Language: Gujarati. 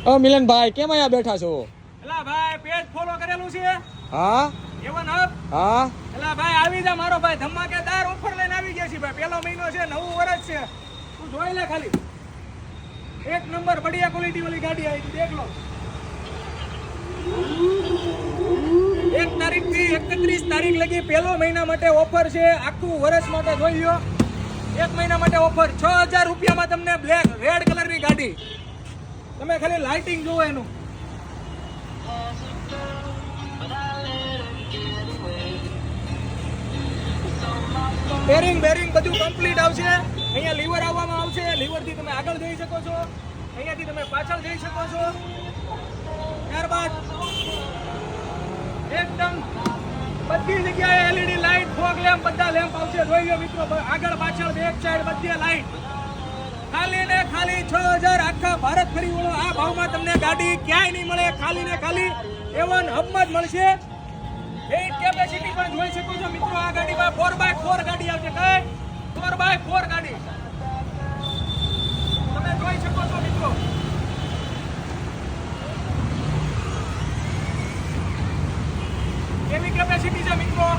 મિલનભાઈ કેમ અહીંયા બેઠા છો? એલા ભાઈ પેજ ફોલો કરેલું છે. હા એવન અપ. હા એલા ભાઈ આવી જા મારો ભાઈ ધમાકેદાર ઓફર લઈને આવી ગયા છે ભાઈ. પહેલો મહિનો છે, નવું વર્ષ છે. તું જોઈ લે ખાલી. એક નંબર બઢિયા ક્વોલિટી વાળી ગાડી આવી છે, દેખ લો. 1 તારીખથી 31 તારીખ લગી પહેલો મહિના માટે ઓફર છે. આખું વર્ષ માટે જોઈ લો. 1 મહિના માટે ઓફર 6000 રૂપિયામાં તમને બ્લેક રેડ કલરની ગાડી. તમે ખાલી લાઇટિંગ જુઓ એનું. બેરિંગ બધું કમ્પ્લીટ આવશે. અહીંયા લીવર આવવામાં આવશે. લીવરથી તમે આગળ જઈ શકો છો, અહીંયાથી તમે પાછળ જઈ શકો છો. ત્યારબાદ એકદમ બધી જગ્યાએ એલઈડી લાઇટ, ફોગ લેમ્પ, બધા લેમ્પ આવશે. જોઈ લો મિત્રો, આગળ પાછળ બેક સાઈડ બધે લાઇટ. ખાલી ને ખાલી 6000 આખા ભારત ફરી વળો. આ ભાવમાં તમને ગાડી ક્યાંય નહીં મળે. ખાલી ને ખાલી એવન હબમાં જ મળશે. 8 કેપેસિટી પણ જોઈ શકો છો મિત્રો. આ ગાડીમાં 4x4 ગાડી આવશે. કઈ 4x4 ગાડી તમે જોઈ શકો છો મિત્રો. કેવી કેપેસિટી છે મિત્રો?